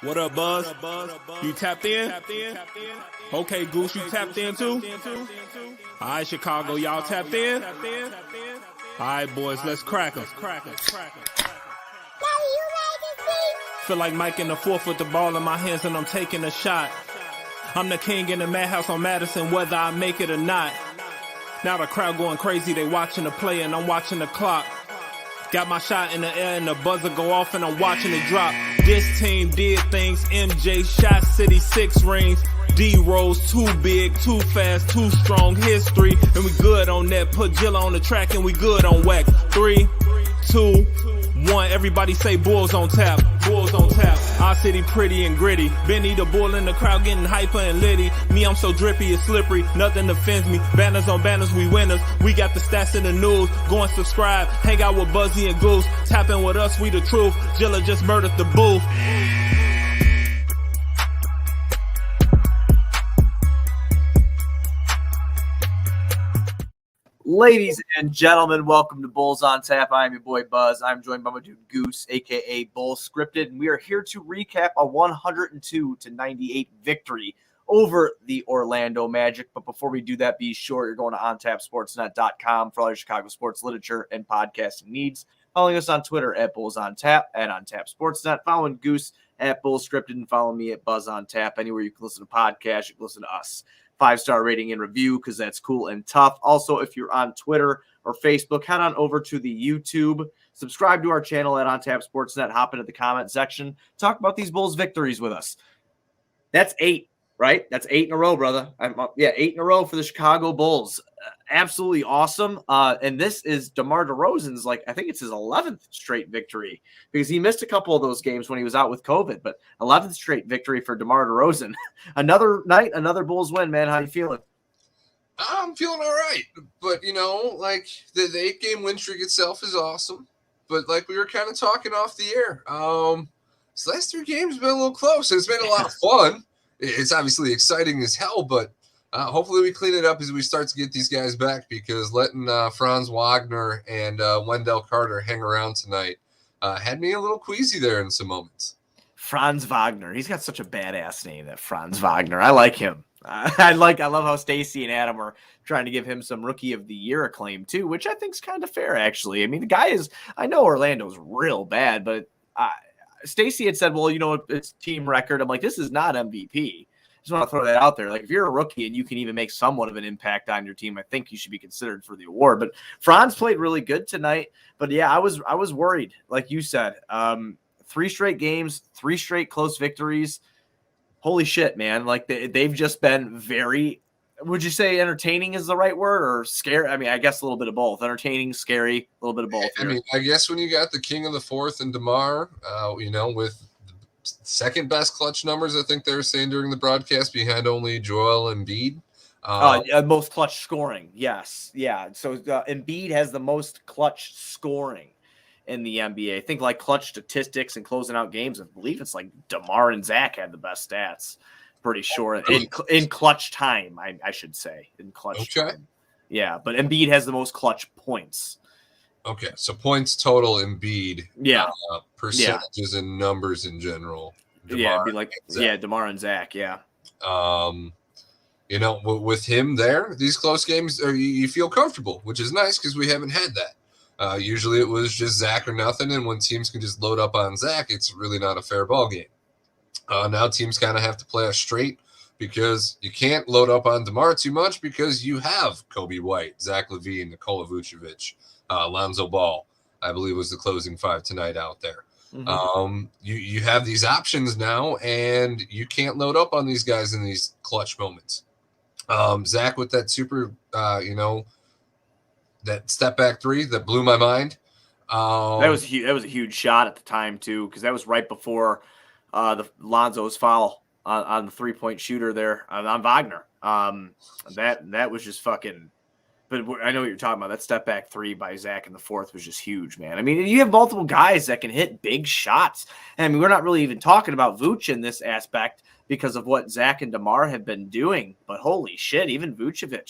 What up, Buzz? You tapped in? Okay, Goose, you tapped in too? All right, Chicago, y'all tapped in? All right, boys, let's crack 'em. Feel like Mike in the fourth with the ball in my hands and I'm taking a shot. I'm the king in the madhouse on Madison, whether I make it or not. Now the crowd going crazy, they watching the play and I'm watching the clock. Got my shot in the air and the buzzer go off and I'm watching it drop. This team did things, MJ shot City 6 rings. D-Rose too big, too fast, too strong, history. And we good on that, put Jilla on the track and we good on whack. 3, 2, 1, everybody say Bulls on tap, Bulls on tap. Our city pretty and gritty, Benny the bull in the crowd getting hyper and litty. Me, I'm so drippy, it's slippery, nothing offends me. Banners on banners, we winners, we got the stats in the news. Go and subscribe, hang out with Buzzy and Goose. Tapping with us, we the truth, Jilla just murdered the booth. Ladies and gentlemen, welcome to Bulls on Tap. I'm your boy Buzz. I'm joined by my dude Goose, aka Bulls Scripted, and we are here to recap a 102-98 victory over the Orlando Magic. But before we do that, be sure you're going to ontapsportsnet.com for all your Chicago sports literature and podcasting needs. Following us on Twitter at BullsOnTap and on Tap Sportsnet. Following Goose at Bulls Scripted and follow me at Buzz on Tap. Anywhere you can listen to podcasts, you can listen to us. 5-star rating and review because that's cool and tough. Also, if you're on Twitter or Facebook, head on over to the YouTube. Subscribe to our channel at OnTap Sportsnet. Hop into the comment section. Talk about these Bulls victories with us. That's 8, right? That's 8 in a row, brother. 8 in a row for the Chicago Bulls. Absolutely awesome. And this is DeMar DeRozan's, I think it's his 11th straight victory because he missed a couple of those games when he was out with COVID, but 11th straight victory for DeMar DeRozan. Another night, another Bulls win, man. How you feeling? I'm feeling all right. But, the 8-game win streak itself is awesome. But like we were kind of talking off the air, this last 3 games have been a little close. It's been a lot of fun. It's obviously exciting as hell, but hopefully we clean it up as we start to get these guys back because letting Franz Wagner and Wendell Carter hang around tonight had me a little queasy there in some moments. Franz Wagner. He's got such a badass name, that Franz Wagner. I like him. I love how Stacy and Adam are trying to give him some Rookie of the Year acclaim too, which I think is kind of fair, actually. I mean, the guy is, I know Orlando's real bad, but Stacy had said, well, it's team record. I'm like, this is not MVP. Just want to throw that out there. If you're a rookie and you can even make somewhat of an impact on your team, I think you should be considered for the award. But Franz played really good tonight. But yeah, I was worried, like you said. 3 straight games, 3 straight close victories. Holy shit, man! They've just been very. Would you say entertaining is the right word, or scary? I mean, I guess a little bit of both. Entertaining, scary, a little bit of both. I mean, I guess when you got the king of the fourth and DeMar, with second best clutch numbers, I think they were saying during the broadcast, behind only Joel Embiid. Most clutch scoring, yes, yeah. So Embiid has the most clutch scoring in the NBA. I think clutch statistics and closing out games, I believe it's DeMar and Zach had the best stats. Pretty sure in clutch time, I should say in clutch time. Yeah, but Embiid has the most clutch points. Okay, so points total Embiid. Yeah. Percentages and numbers in general. DeMar, it'd be DeMar and Zach, yeah. With him there, these close games, you feel comfortable, which is nice because we haven't had that. Usually it was just Zach or nothing, and when teams can just load up on Zach, it's really not a fair ball game. Now teams kind of have to play us straight because you can't load up on DeMar too much because you have Kobe White, Zach LaVine, Nikola Vucevic, Lonzo Ball, I believe was the closing 5 tonight out there. Mm-hmm. You have these options now, and you can't load up on these guys in these clutch moments. Zach with that super, that step back 3 that blew my mind. That was a huge shot at the time too, because that was right before the Lonzo's foul on the 3-point shooter there on Wagner. That was just fucking. But I know what you're talking about. That step back 3 by Zach in the fourth was just huge, man. I mean, you have multiple guys that can hit big shots. And I mean, we're not really even talking about Vooch in this aspect because of what Zach and DeMar have been doing. But holy shit, even Vucevic,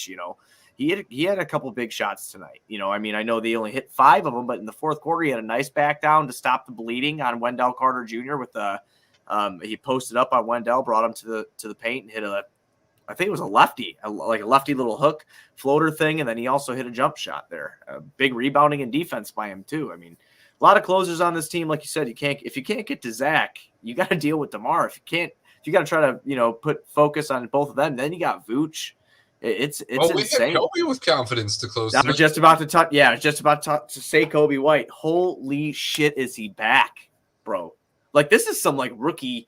he had a couple big shots tonight. I mean, I know they only hit 5 of them, but in the fourth quarter, he had a nice back down to stop the bleeding on Wendell Carter Jr. with the He posted up on Wendell, brought him to the paint and hit I think it was a lefty, like a lefty little hook floater thing. And then he also hit a jump shot there. Big rebounding and defense by him too. I mean, a lot of closers on this team. Like you said, if you can't get to Zach, you got to deal with DeMar. If you got to try to, put focus on both of them, then you got Vooch. It's insane. Kobe with confidence to close. I was just about to talk. Yeah, I was just about to say Kobe White. Holy shit, is he back, bro? Like, this is some like rookie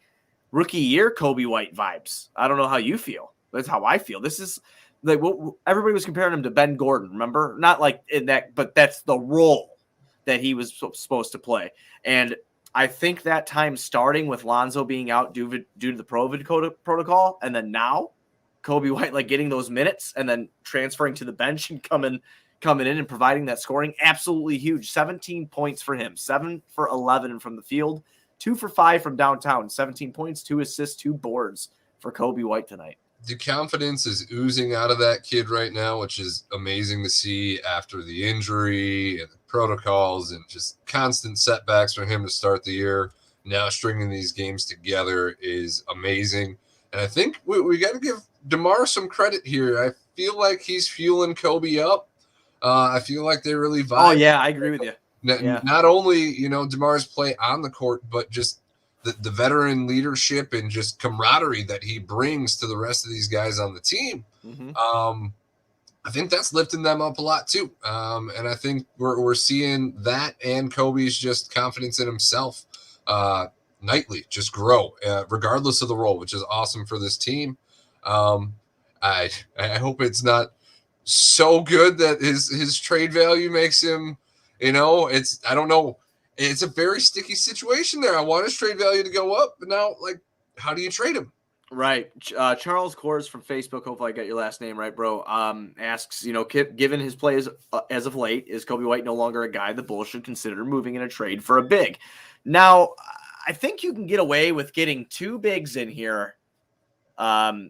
year Kobe White vibes. I don't know how you feel. That's how I feel. This is like what everybody was comparing him to Ben Gordon. Remember, not like in that, but that's the role that he was supposed to play. And I think that time starting with Lonzo being out due to the COVID protocol, and then now Kobe White like getting those minutes and then transferring to the bench and coming in and providing that scoring, absolutely huge. 17 points for him, 7 for 11 from the field, 2 for 5 from downtown, 17 points, 2 assists, 2 boards for Kobe White tonight. The confidence is oozing out of that kid right now, which is amazing to see after the injury and the protocols and just constant setbacks for him to start the year. Now stringing these games together is amazing. And I think we got to give DeMar some credit here. I feel like he's fueling Kobe up. I feel like they really vibe. Oh, yeah, I agree with you. Not only, DeMar's play on the court, but just the veteran leadership and just camaraderie that he brings to the rest of these guys on the team. Mm-hmm. I think that's lifting them up a lot too. And I think we're seeing that and Kobe's just confidence in himself nightly just grow, regardless of the role, which is awesome for this team. I hope it's not so good that his trade value makes him, I don't know. It's a very sticky situation there. I want his trade value to go up, but now, how do you trade him? Right. Charles Kors from Facebook, hopefully I got your last name right, bro, asks, given his play as of late, is Kobe White no longer a guy the Bulls should consider moving in a trade for a big? Now, I think you can get away with getting 2 bigs in here. I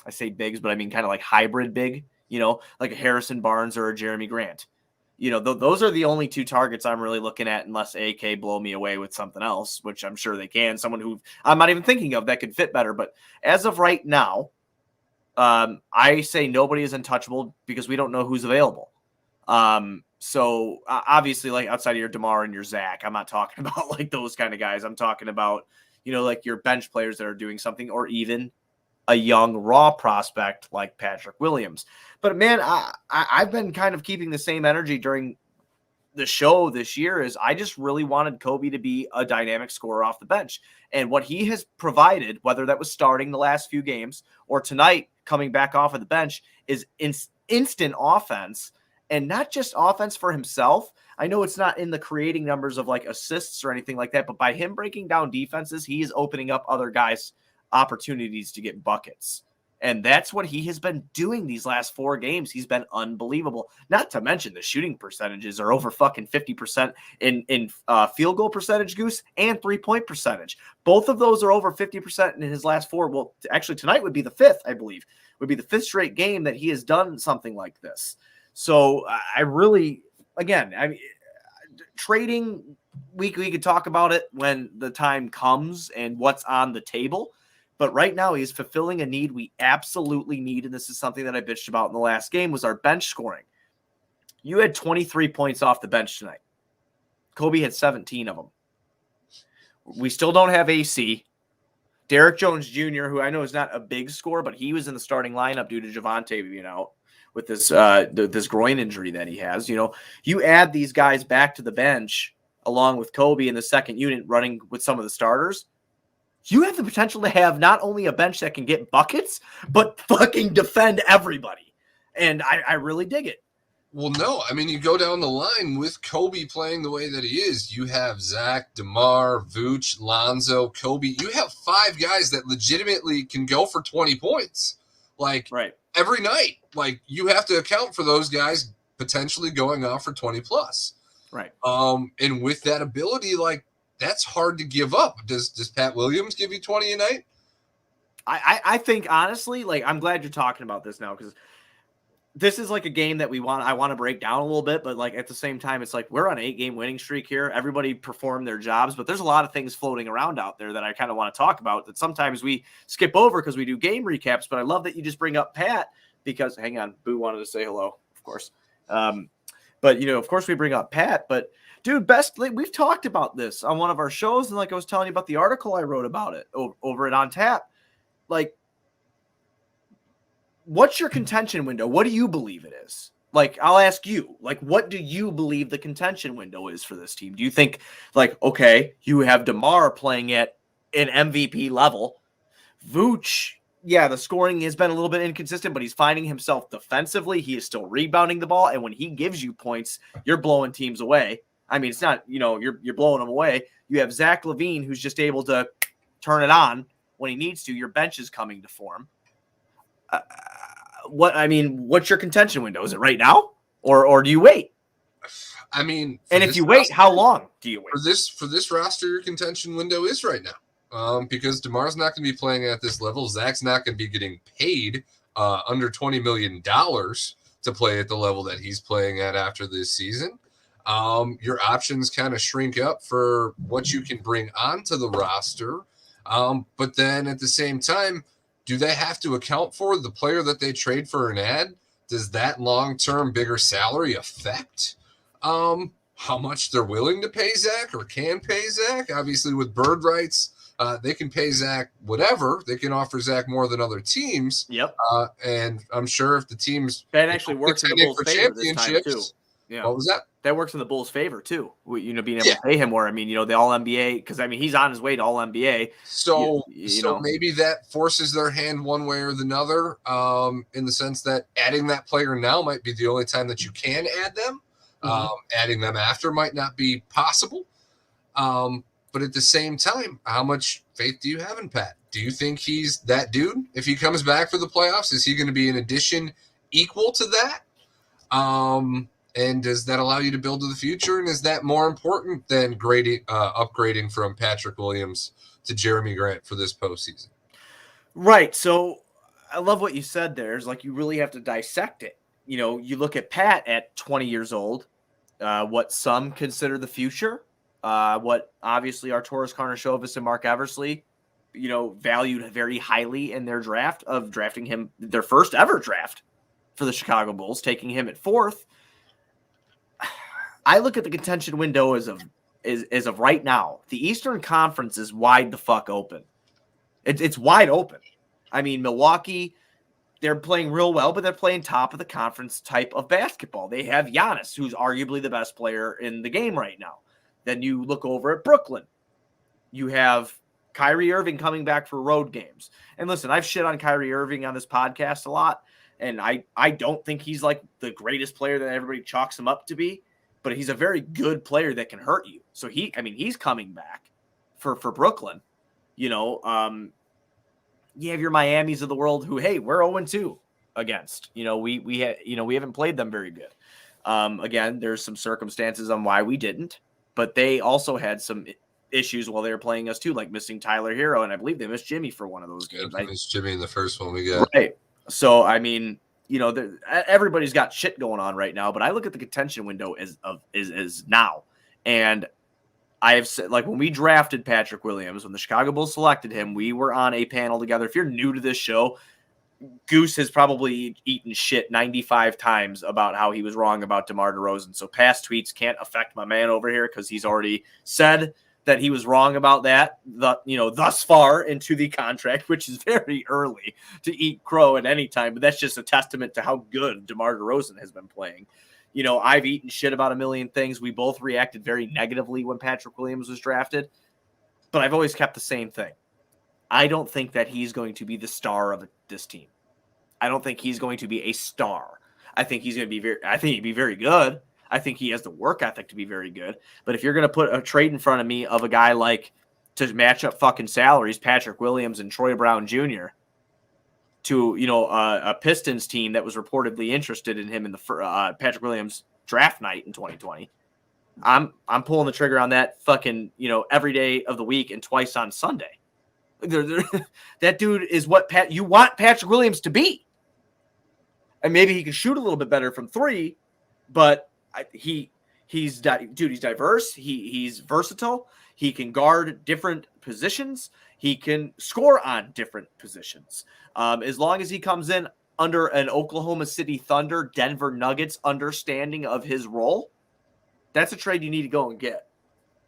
say bigs, but I mean kind of like hybrid big, like a Harrison Barnes or a Jeremy Grant. Those are the only 2 targets I'm really looking at, unless AK blow me away with something else, which I'm sure they can. Someone who I'm not even thinking of that could fit better. But as of right now, I say nobody is untouchable because we don't know who's available. So obviously, like outside of your DeMar and your Zach, I'm not talking about like those kind of guys. I'm talking about, like your bench players that are doing something, or even a young raw prospect like Patrick Williams. But man, I've been kind of keeping the same energy during the show this year. Is I just really wanted Kobe to be a dynamic scorer off the bench. And what he has provided, whether that was starting the last few games or tonight coming back off of the bench, is instant offense, and not just offense for himself. I know it's not in the creating numbers of like assists or anything like that, but by him breaking down defenses, he is opening up other guys opportunities to get buckets. And that's what he has been doing these last 4 games. He's been unbelievable. Not to mention the shooting percentages are over fucking 50% in field goal percentage, Goose, and 3-point percentage. Both of those are over 50% in his last 4. Well, actually tonight would be the 5th, I believe. Would be the 5th straight game that he has done something like this. So I really, again, trading, we could talk about it when the time comes and what's on the table. But right now, he's fulfilling a need we absolutely need, and this is something that I bitched about in the last game, was our bench scoring. You had 23 points off the bench tonight. Kobe had 17 of them. We still don't have AC. Derek Jones Jr., who I know is not a big scorer, but he was in the starting lineup due to Javonte being out with this groin injury that he has. You add these guys back to the bench along with Kobe in the second unit running with some of the starters. You have the potential to have not only a bench that can get buckets, but fucking defend everybody. And I really dig it. Well, no. I mean, you go down the line with Kobe playing the way that he is. You have Zach, DeMar, Vooch, Lonzo, Kobe. You have 5 guys that legitimately can go for 20 points. Right. Every night. You have to account for those guys potentially going off for 20 plus. Right. And with that ability, that's hard to give up. Does Pat Williams give you 20 a night? I think, honestly, I'm glad you're talking about this now, because this is like a game that I want to break down a little bit, but like at the same time, it's like we're on an 8-game winning streak here. Everybody performed their jobs, but there's a lot of things floating around out there that I kind of want to talk about that sometimes we skip over because we do game recaps. But I love that you just bring up Pat because hang on, Boo wanted to say hello, of course. But of course we bring up Pat, but dude, we've talked about this on one of our shows. And like I was telling you about the article I wrote about it over at On Tap, like, what's your contention window? What do you believe it is? Like, I'll ask you, like, what do you believe the contention window is for this team? Do you think, like, okay, you have DeMar playing at an MVP level. Vooch, yeah, the scoring has been a little bit inconsistent, but he's finding himself defensively. He is still rebounding the ball. And when he gives you points, you're blowing teams away. I mean, it's not, you're blowing them away. You have Zach LaVine, who's just able to turn it on when he needs to. Your bench is coming to form. What's your contention window? Is it right now, or do you wait? I mean, and if you wait, how long do you wait? For this roster, your contention window is right now, because DeMar's not going to be playing at this level. Zach's not going to be getting paid under $20 million to play at the level that he's playing at after this season. Your options kind of shrink up for what you can bring onto the roster, but then at the same time, do they have to account for the player that they trade for an ad? Does that long-term bigger salary affect how much they're willing to pay Zach or can pay Zach? Obviously, with bird rights, they can pay Zach whatever. They can offer Zach more than other teams. Yep. And I'm sure if the teams that actually works in the Bulls' favor this time too. Yeah. What was that? That works in the Bulls' favor too. Being able to pay him more. I mean, the All NBA, because I mean he's on his way to All NBA. So maybe that forces their hand one way or the other, in the sense that adding that player now might be the only time that you can add them. Adding them after might not be possible. But at the same time, how much faith do you have in Pat? Do you think he's that dude? If he comes back for the playoffs, is he going to be an addition equal to that? And does that allow you to build to the future? And is that more important than upgrading from Patrick Williams to Jeremy Grant for this postseason? Right. So I love what you said there. Is like you really have to dissect it. You look at Pat at 20 years old, what some consider the future, what obviously Arturas Karnisovas and Mark Eversley, valued very highly in their draft of drafting him, their first ever draft for the Chicago Bulls, taking him at 4th. I look at the contention window as of right now. The Eastern Conference is wide the fuck open. It's wide open. I mean, Milwaukee, they're playing real well, but they're playing top of the conference type of basketball. They have Giannis, who's arguably the best player in the game right now. Then you look over at Brooklyn. You have Kyrie Irving coming back for road games. And listen, I've shit on Kyrie Irving on this podcast a lot, and I don't think he's like the greatest player that everybody chalks him up to be. But he's a very good player that can hurt you. So he's coming back for Brooklyn. You have your Miamis of the world who, hey, we're 0-2 against. We haven't played them very good. Again, there's some circumstances on why we didn't, but they also had some issues while they were playing us too, like missing Tyler Hero, and I believe they missed Jimmy for one of those games. They missed Jimmy in the first one we got. Right. So I mean, everybody's got shit going on right now, but I look at the contention window as now. And I have said, like, when we drafted Patrick Williams, when the Chicago Bulls selected him, we were on a panel together. If you're new to this show, Goose has probably eaten shit 95 times about how he was wrong about DeMar DeRozan. So past tweets can't affect my man over here because he's already said that he was wrong about that, thus far into the contract, which is very early to eat crow at any time. But that's just a testament to how good DeMar DeRozan has been playing. I've eaten shit about a million things. We both reacted very negatively when Patrick Williams was drafted, but I've always kept the same thing. I don't think that he's going to be the star of this team. I don't think he's going to be a star. I think he's going to be he'd be very good. I think he has the work ethic to be very good. But if you're going to put a trade in front of me of a guy like to match up fucking salaries, Patrick Williams and Troy Brown Jr. to, a Pistons team that was reportedly interested in him in the Patrick Williams draft night in 2020, I'm pulling the trigger on that fucking, every day of the week and twice on Sunday. That dude is what you want Patrick Williams to be. And maybe he can shoot a little bit better from 3, but he's diverse. He's versatile. He can guard different positions. He can score on different positions. As long as he comes in under an Oklahoma City Thunder, Denver Nuggets understanding of his role, that's a trade you need to go and get.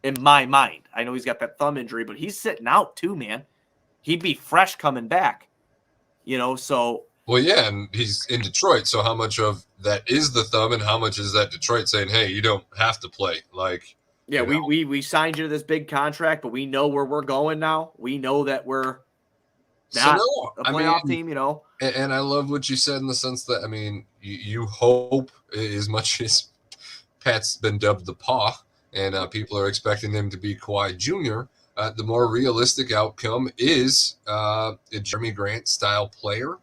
In my mind, I know he's got that thumb injury, but he's sitting out too, man. He'd be fresh coming back, so. Well, yeah, and he's in Detroit, so how much of that is the thumb and how much is that Detroit saying, hey, you don't have to play? Yeah, we signed you to this big contract, but we know where we're going now. We know that we're not a playoff team, And I love what you said in the sense that, you hope, as much as Pat's been dubbed the Paw, and people are expecting him to be Kawhi Jr., the more realistic outcome is a Jeremy Grant style player,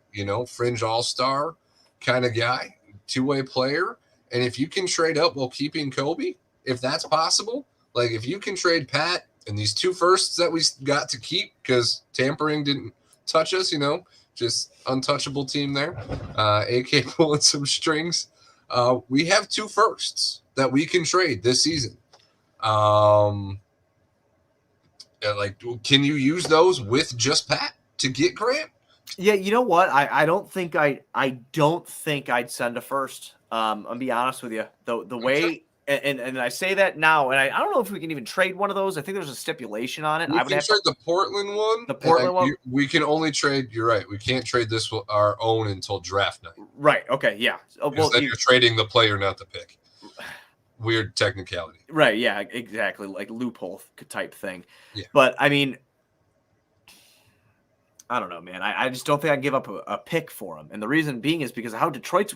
fringe all-star kind of guy, two-way player. And if you can trade up while keeping Kobe, if that's possible, like if you can trade Pat and these 2 firsts that we got to keep because tampering didn't touch us, just untouchable team there, AK pulling some strings. We have 2 firsts that we can trade this season. Can you use those with just Pat to get Grant? Yeah, you know what? I don't think I'd send a first. I'll be honest with you. The way and I say that now, and I don't know if we can even trade one of those. I think there's a stipulation on it. We can trade the Portland one. The Portland one. We can only trade. You're right. We can't trade this our own until draft night. Right. Okay. Yeah. Well, then you're trading the player, not the pick. Weird technicality. Right. Yeah. Exactly. Like loophole type thing. Yeah. But I mean, I don't know, man. I just don't think I can give up a pick for him. And the reason being is because of how Detroit's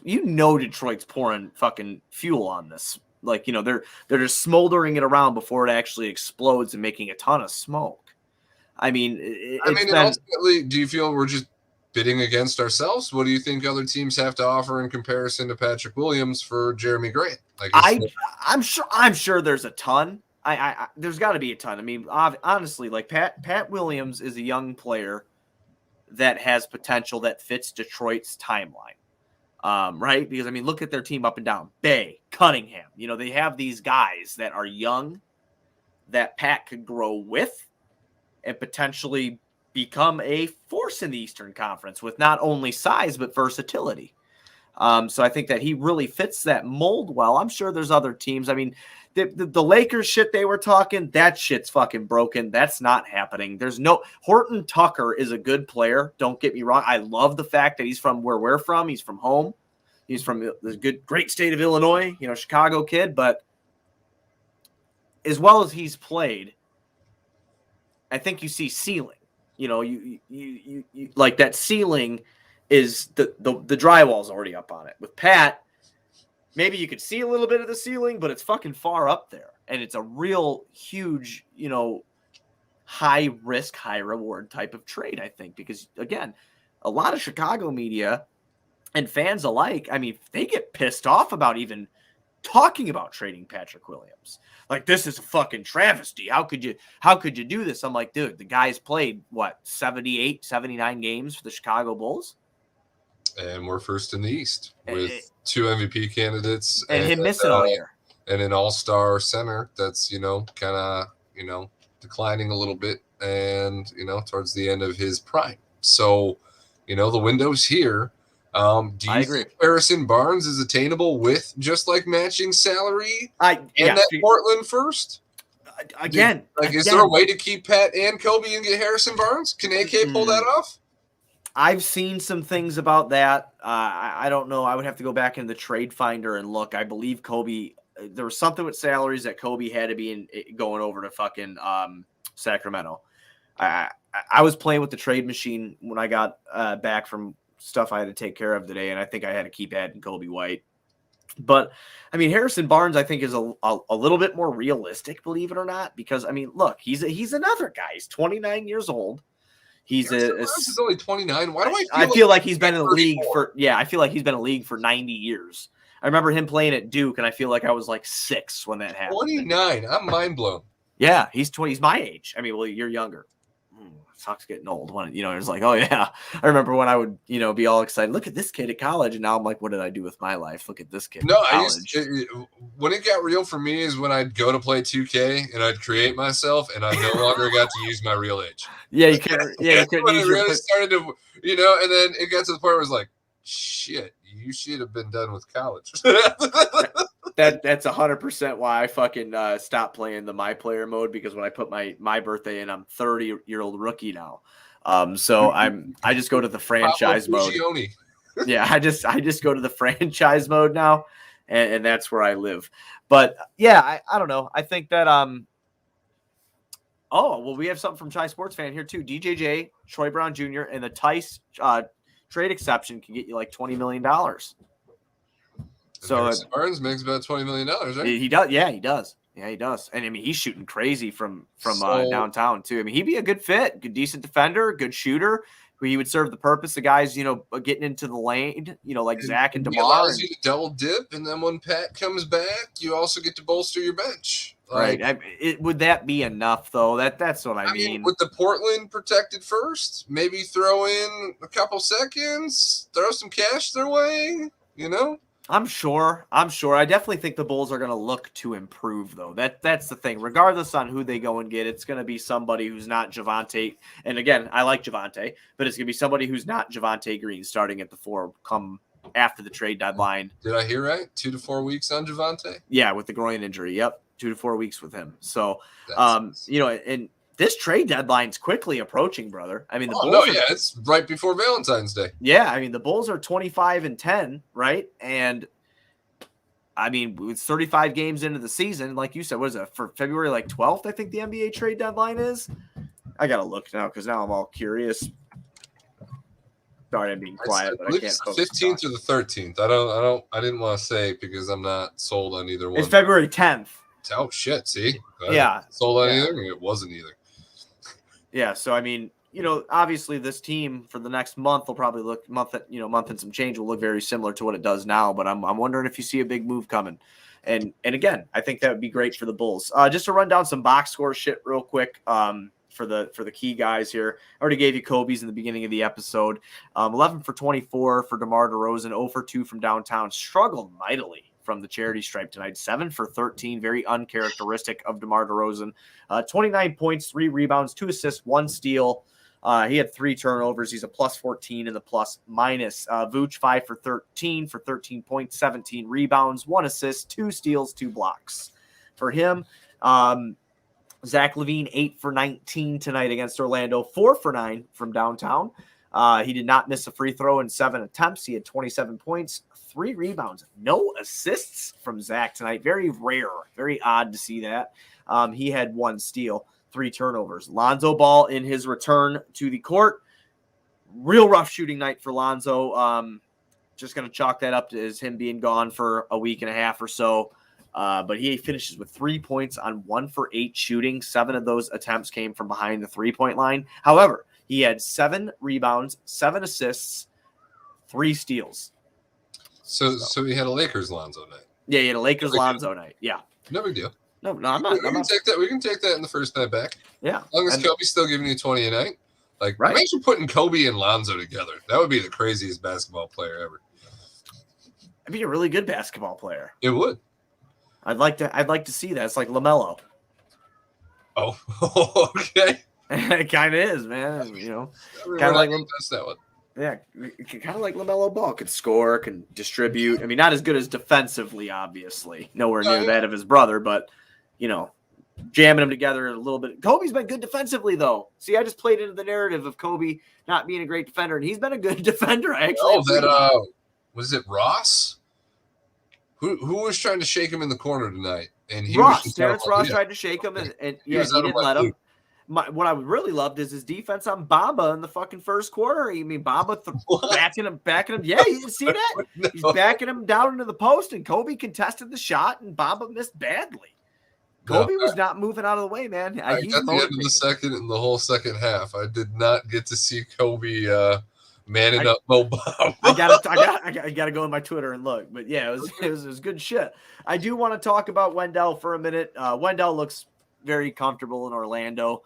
pouring fucking fuel on this. They're just smoldering it around before it actually explodes and making a ton of smoke. Ultimately, do you feel we're just bidding against ourselves? What do you think other teams have to offer in comparison to Patrick Williams for Jeremy Grant? I'm sure there's a ton. There's got to be a ton. Honestly, Pat Williams is a young player that has potential that fits Detroit's timeline. Right? Because, look at their team up and down. Bay, Cunningham. They have these guys that are young that Pat could grow with and potentially become a force in the Eastern Conference with not only size, but versatility. So I think that he really fits that mold well. I'm sure there's other teams. The Lakers shit they were talking, that shit's fucking broken. That's not happening. Horton Tucker is a good player. Don't get me wrong. I love the fact that he's from where we're from. He's from home. He's from the great state of Illinois, Chicago kid. But as well as he's played, I think you see ceiling. You like that ceiling is the drywall's already up on it. With Pat, maybe you could see a little bit of the ceiling, but it's fucking far up there. And it's a real huge, high risk, high reward type of trade, I think, because again, a lot of Chicago media and fans alike, they get pissed off about even talking about trading Patrick Williams. Like, this is a fucking travesty. How could you do this? I'm like, dude, the guy's played 78, 79 games for the Chicago Bulls. And we're first in the East with 2 MVP candidates and him missing all year. And an all-star center that's, kind of, declining a little bit and, I towards the end of his prime. So, the window's here. Do you think Harrison Barnes is attainable with just matching salary Portland first? Again, is there a way to keep Pat and Kobe and get Harrison Barnes? Can AK pull that off? I've seen some things about that. I don't know. I would have to go back in the trade finder and look. I believe Kobe, there was something with salaries that Kobe had to be going over to fucking Sacramento. I was playing with the trade machine when I got back from stuff I had to take care of today, and I think I had to keep adding Kobe White. But, Harrison Barnes, I think, is a little bit more realistic, believe it or not, because, look, he's another guy. He's 29 years old. He's is only 29. Why do I feel like he's been in the league for I feel like he's been in the league for 90 years. I remember him playing at Duke, and I feel like I was 6 when that happened. 29. I'm mind blown. Yeah, he's 20. He's my age. You're younger. sucks getting old. When it was like, oh yeah, I remember when I would be all excited. Look at this kid at college, and now I'm like, what did I do with my life? Look at this kid. No, at college. When it got real for me is when I'd go to play 2K and I'd create myself, and I no longer got to use my real age. Yeah, you couldn't. Yeah, you couldn't when use it really started to, and then it got to the point where it was like, shit, you should have been done with college. That's 100% why I fucking stopped playing the My Player mode, because when I put my birthday in, I'm 30-year-old rookie now. So I just go to the franchise mode. Yeah, I just go to the franchise mode now, and that's where I live. But yeah, I don't know. I think that oh well, we have something from Chai Sports Fan here too. DJJ, Troy Brown Jr. and the Tice trade exception can get you like $20 million. So Barnes makes about $20 million, right? He does. Yeah, he does. Yeah, he does. And I mean, he's shooting crazy from downtown too. I mean, he'd be a good fit, good, decent defender, good shooter. Who he would serve the purpose of guys, getting into the lane, like Zach and DeMar. He allows you to double dip, and then when Pat comes back, you also get to bolster your bench. Right. Would that be enough, though? That's what I mean. With the Portland protected first, maybe throw in a couple seconds, throw some cash their way, I'm sure. I definitely think the Bulls are going to look to improve, though. That's the thing. Regardless on who they go and get, it's going to be somebody who's not Javonte. And again, I like Javonte, but it's going to be somebody who's not Javonte Green starting at the 4 come after the trade deadline. Did I hear right? 2 to 4 weeks on Javonte? Yeah, with the groin injury. Yep, 2 to 4 weeks with him. So, and this trade deadline's quickly approaching, brother. I mean, the Bulls it's right before Valentine's Day. Yeah, I mean, the Bulls are 25-10, right? And I mean, with 35 games into the season, like you said, what is it, for February 12th? I think the NBA trade deadline is. I gotta look now because now I'm all curious. Sorry, I'm being quiet, but I can't. 15th or the 13th. I didn't want to say because I'm not sold on either one. It's February 10th. Oh shit! See, sold on either. It wasn't either. Yeah, so I mean, obviously this team for the next month will probably look month and some change will look very similar to what it does now. But I'm wondering if you see a big move coming, and again, I think that would be great for the Bulls. Just to run down some box score shit real quick. For the key guys here, I already gave you Kobe's in the beginning of the episode. 11 for 24 for DeMar DeRozan, 0 for 2 from downtown. Struggled mightily from the charity stripe tonight. 7 for 13, very uncharacteristic of DeMar DeRozan. 29 points, 3 rebounds, 2 assists, 1 steal. He had 3 turnovers. He's a plus 14 in the plus minus. Vooch 5 for 13 for 13 points, 17 rebounds, 1 assist, 2 steals, 2 blocks. For him, Zach LaVine 8 for 19 tonight against Orlando, 4 for 9 from downtown. He did not miss a free throw in 7 attempts. He had 27 points, 3 rebounds, no assists from Zach tonight. Very rare, very odd to see that. He had 1 steal, 3 turnovers. Lonzo Ball in his return to the court. Real rough shooting night for Lonzo. Just going to chalk that up as him being gone for a week and a half or so. But he finishes with 3 points on 1 for 8 shooting. 7 of those attempts came from behind the 3-point line. However, he had 7 rebounds, 7 assists, 3 steals. So he had a Lakers Lonzo night. Yeah, he had a Lakers Lonzo night. Yeah. No big deal. No, I'm not. Take that. We can take that in the first night back. Yeah. As long as Kobe's still giving you 20 a night. Right. Imagine putting Kobe and Lonzo together. That would be the craziest basketball player ever. I'd be a really good basketball player. It would. I'd like to see that. It's like LaMelo. Oh, okay. It kind of is, man. Kind of like that one. Yeah, kind of like LaMelo Ball. Could score, can distribute. I mean, not as good as defensively, obviously. Nowhere near that of his brother, but jamming them together a little bit. Kobe's been good defensively, though. See, I just played into the narrative of Kobe not being a great defender, and he's been a good defender. Was it Ross? Who was trying to shake him in the corner tonight? And Terrence Ross tried to shake him, and he didn't let him. What I really loved is his defense on Bamba in the fucking first quarter. I mean, Bamba backing him. Yeah, you didn't see that? No. He's backing him down into the post, and Kobe contested the shot, and Bamba missed badly. Kobe was not moving out of the way, man. I got the end of the second and the whole second half. I did not get to see Kobe manning up Mo Bamba. I gotta go on my Twitter and look. But yeah, it was good shit. I do want to talk about Wendell for a minute. Wendell looks very comfortable in Orlando.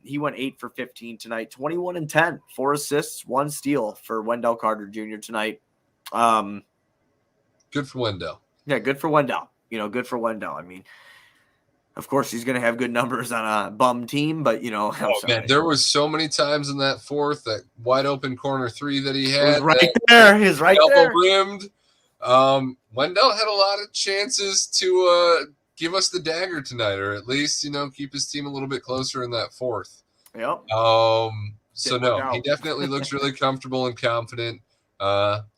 He went 8 for 15 tonight, 21 and 10, 4 assists, 1 steal for Wendell Carter Jr. tonight. Good for Wendell. Yeah, good for Wendell. Good for Wendell. I mean, of course, he's going to have good numbers on a bum team, but, man, there was so many times in that fourth, that wide open corner 3 that he had. He was right there. He was right there. Double-rimmed. Wendell had a lot of chances to give us the dagger tonight, or at least, keep his team a little bit closer in that fourth. Yep. So, no, he definitely looks really comfortable and confident.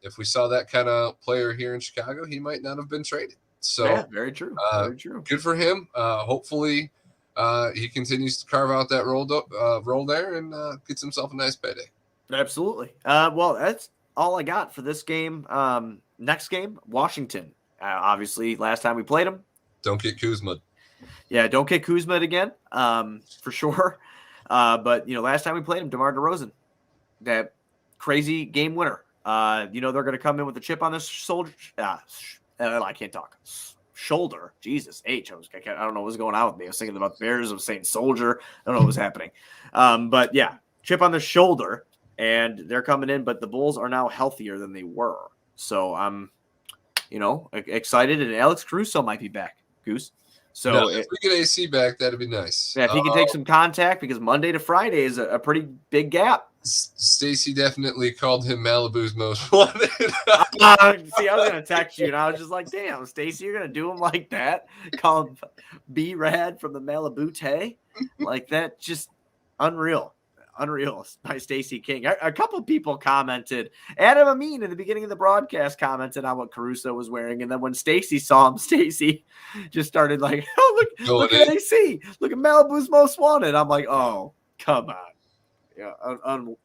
If we saw that kind of player here in Chicago, he might not have been traded. So, yeah, very true. Very true. Good for him. Hopefully, he continues to carve out that role there and gets himself a nice payday. Absolutely. Well, that's all I got for this game. Next game, Washington. Obviously, last time we played them. Don't get Kuzma. Yeah, don't get Kuzma again, for sure. But, last time we played him, DeMar DeRozan, that crazy game winner. They're going to come in with a chip on this shoulder. I can't talk. Shoulder. Jesus, I don't know what's going on with me. I was thinking about the Bears. I was saying soldier. I don't know what was happening. But, yeah, chip on the shoulder, and they're coming in. But the Bulls are now healthier than they were. So I'm, excited. And Alex Caruso might be back, Goose. So if we get AC back, that'd be nice. Yeah, if he can take some contact, because Monday to Friday is a pretty big gap. Stacy definitely called him Malibu's most wanted. See, I was going to text you, and I was just like, damn, Stacy, you're going to do him like that? Call him B-Rad from the Malibu Tay? Like that, just unreal. Unreal by Stacey King. A couple people commented. Adam Amin in the beginning of the broadcast commented on what Caruso was wearing, and then when Stacey saw him, Stacey just started like, "Oh, look at AC! Look at Malibu's most wanted." I'm like, "Oh, come on!" Yeah,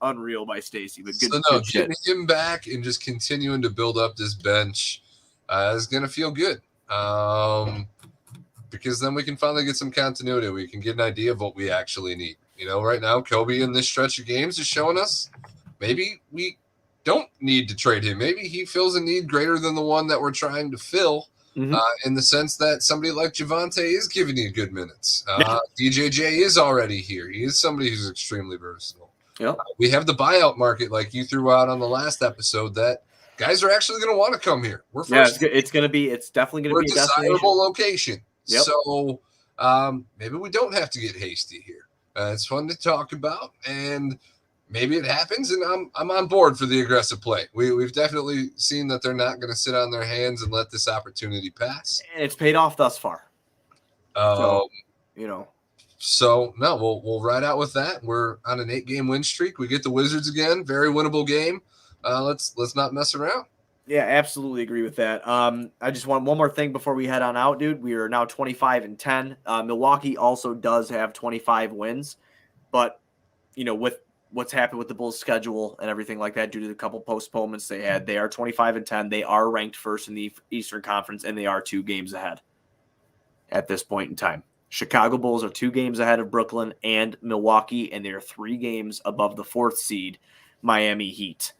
unreal by Stacey, but good. So no, getting him back and just continuing to build up this bench is gonna feel good. Because then we can finally get some continuity. We can get an idea of what we actually need. Right now, Kobe in this stretch of games is showing us maybe we don't need to trade him. Maybe he fills a need greater than the one that we're trying to fill, in the sense that somebody like Javante is giving you good minutes. DJJ is already here. He is somebody who's extremely versatile. Yep. We have the buyout market, like you threw out on the last episode, that guys are actually going to want to come here. We're first. Yeah, it's definitely going to be a desirable location. Yep. So maybe we don't have to get hasty here. It's fun to talk about, and maybe it happens, and I'm on board for the aggressive play. We've definitely seen that they're not going to sit on their hands and let this opportunity pass. And it's paid off thus far. So no, we'll ride out with that. We're on an 8-game win streak. We get the Wizards again. Very winnable game. Let's not mess around. Yeah, absolutely agree with that. I just want one more thing before we head on out, dude. We are now 25 and 10. Milwaukee also does have 25 wins, but with what's happened with the Bulls' schedule and everything like that, due to the couple postponements they had, they are 25 and 10. They are ranked first in the Eastern Conference, and they are 2 games ahead at this point in time. Chicago Bulls are 2 games ahead of Brooklyn and Milwaukee, and they are 3 games above the 4th seed, Miami Heat.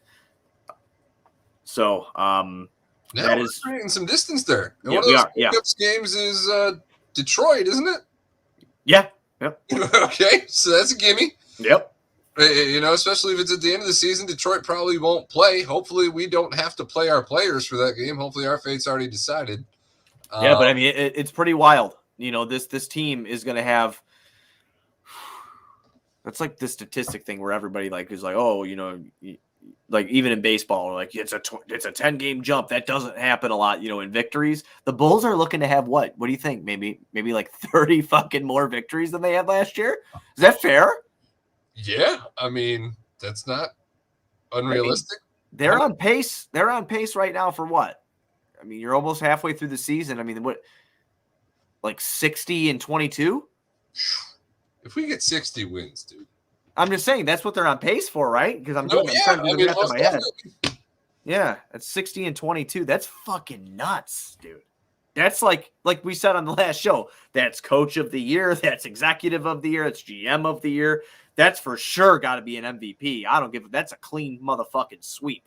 So that is creating some distance there. And yeah, one of those we are. games is Detroit, isn't it? Yeah. Yep. Okay, so that's a gimme. Yep. Especially if it's at the end of the season, Detroit probably won't play. Hopefully, we don't have to play our players for that game. Hopefully, our fate's already decided. Yeah, but I mean, it's pretty wild. This team is going to have. That's like the statistic thing where everybody is like, oh, like even in baseball, like it's a 10-game jump. That doesn't happen a lot, in victories. The Bulls are looking to have what? What do you think? Maybe like 30 fucking more victories than they had last year. Is that fair? Yeah, I mean that's not unrealistic. They're on pace. They're on pace right now for what? I mean, you're almost halfway through the season. I mean, what? Like 60 and 22? If we get 60 wins, dude. I'm just saying that's what they're on pace for, right? Because I'm trying to do the math in my head. Yeah, that's 60 and 22. That's fucking nuts, dude. That's like we said on the last show. That's coach of the year. That's executive of the year. That's GM of the year. That's for sure got to be an MVP. I don't give. That's a clean motherfucking sweep.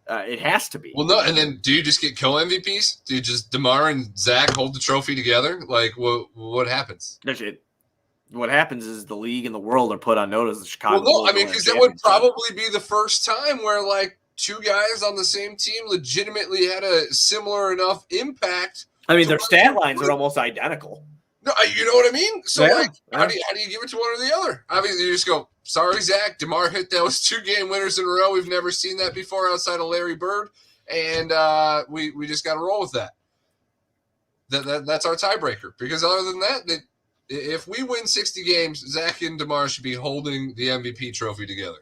It has to be. Well, no, and then do you just get co-MVPs? Do you just DeMar and Zach hold the trophy together? Like, what happens? That's it. what happens is the league and the world are put on notice. The Chicago Well, no, Bulls I mean, will because win that would championship. probably be the first time where like two guys on the same team legitimately had a similar enough impact. I mean, to their where stat they lines would- are almost identical. No, you know what I mean? So, Yeah, like, yeah. how do you give it to one or the other? Obviously, you just go, sorry, Zach. DeMar hit those 2 game winners in a row. We've never seen that before outside of Larry Bird. And we just got to roll with that. That's our tiebreaker. Because other than that, if we win 60 games, Zach and DeMar should be holding the MVP trophy together.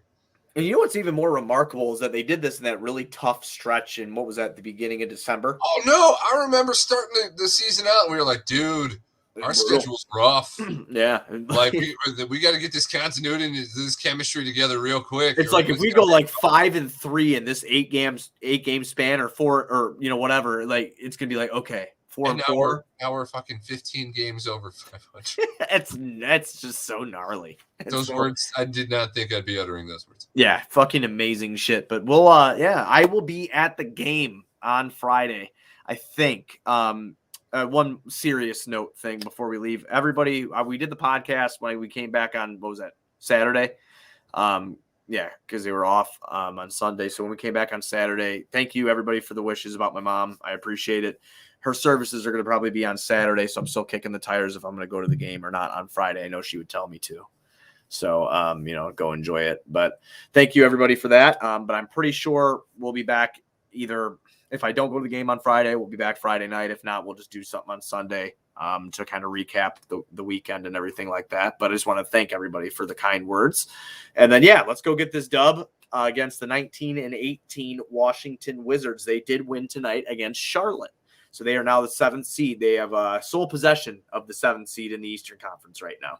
And you know what's even more remarkable is that they did this in that really tough stretch in, what was that, the beginning of December? Oh, no. I remember starting the season out, and we were like, dude, our schedule's rough. Yeah. Like, we got to get this continuity and this chemistry together real quick. It's like if we go like 5-3 in this 8 game span or 4 or whatever, like it's gonna be like okay, 4-4. Now we're fucking 15 games over 500. That's just so gnarly. Those words, I did not think I'd be uttering those words. Yeah, fucking amazing shit. But we'll I will be at the game on Friday. I think. One serious note thing before we leave. Everybody, we did the podcast when we came back on, what was that, Saturday? Yeah, because they were off on Sunday. So when we came back on Saturday, thank you, everybody, for the wishes about my mom. I appreciate it. Her services are going to probably be on Saturday, so I'm still kicking the tires if I'm going to go to the game or not on Friday. I know she would tell me to. So, go enjoy it. But thank you, everybody, for that. But I'm pretty sure we'll be back either – if I don't go to the game on Friday, we'll be back Friday night. If not, we'll just do something on Sunday to kind of recap the weekend and everything like that. But I just want to thank everybody for the kind words. And then, let's go get this dub against the 19-18 Washington Wizards. They did win tonight against Charlotte. So they are now the 7th seed. They have sole possession of the 7th seed in the Eastern Conference right now.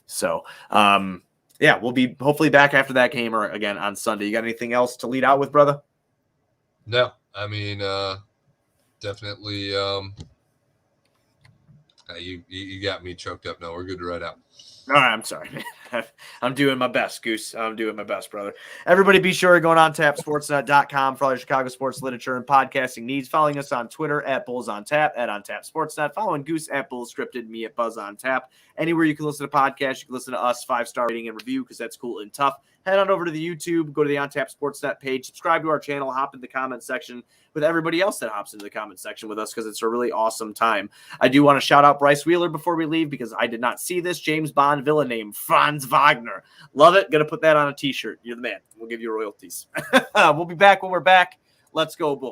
So, we'll be hopefully back after that game or again on Sunday. You got anything else to lead out with, brother? No, I mean, definitely. You got me choked up. No, we're good to ride out. All right, I'm sorry, man. I'm doing my best, Goose. I'm doing my best, brother. Everybody be sure to go on OnTapSportsNet.com for all your Chicago sports literature and podcasting needs. Following us on Twitter at BullsOnTap, at OnTapSportsNet. Following Goose at BullsScripted, me at BuzzOnTap. Anywhere you can listen to podcasts, you can listen to us, 5-star rating and review because that's cool and tough. Head on over to the YouTube, go to the OnTap Sportsnet page, subscribe to our channel, hop in the comment section with everybody else that hops into the comment section with us because it's a really awesome time. I do want to shout out Bryce Wheeler before we leave because I did not see this James Bond villain named Franz Wagner. Love it. Going to put that on a t-shirt. You're the man. We'll give you royalties. We'll be back when we're back. Let's go, Bulls.